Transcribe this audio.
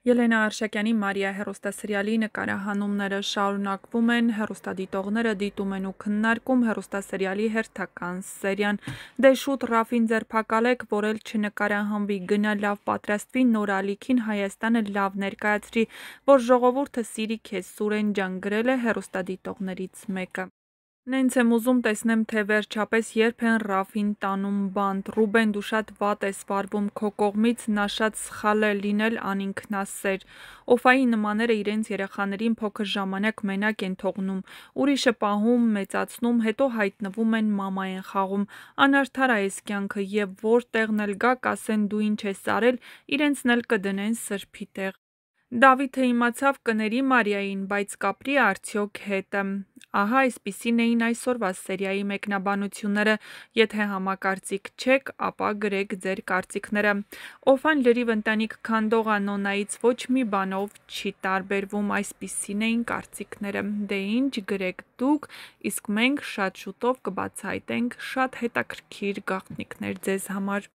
Ելենա Արշակյանի Մարիա հեռուստասերիալի նկարահանումները շարունակվում են, հեռուստադիտողները դիտում են ու քննարկում հեռուստասերիալի հերթական սերիան։ Դե շուտ Ռաֆին ձերբակալեք, որ էլ չնկարահանվի, գնա լավ պատրաստվի, նոր ալիքին Հայաստանը լավ ներկայացրի, որ ժողովուրդը սիրի քեզ, Սուրեն ջան, գրել է հեռուստադիտողներից մեկը։ Նենց եմ ուզում տեսնեմ, թե վերջապես երբ են Ռաֆին տանում բանտ, Ռուբեն դու շատ վատ ես վարվում քո կողմից, նա շատ սխալ է լինել անինքնասեր, Օֆայի նմանները իրենց երեխաներին փոքր ժամանակ մենակ են թողնում, ուրիշը պահում, մեծացնում, հետո հայտնվում են մամա են խաղում, անարդար այս կյանքը և որ տեղն էլ գա կասեն դու ինչ ես արել, իրենցն էլ կդնեն սրբի տեղ։ Դավիթը իմացավ կների Մարիային, բայց կապրի արդյոք հետը։ Ահա այսպիսին էին այսօրվա սերիայի մեկնաբանությունները, եթե համակարծիք չեք, ապա գրեք ձեր կարծիքները։ Օֆան լրիվ ընտանիք քանդող Նոնայից ոչ մի բանով չի տարբերվում, այսպիսին էին կարծիքները։ Դե ինչ գրեք դուք, իսկ մենք շատ շուտով կբացահայտենք շատ հետաքրքիր գաղտնիքներ ձեզ համար։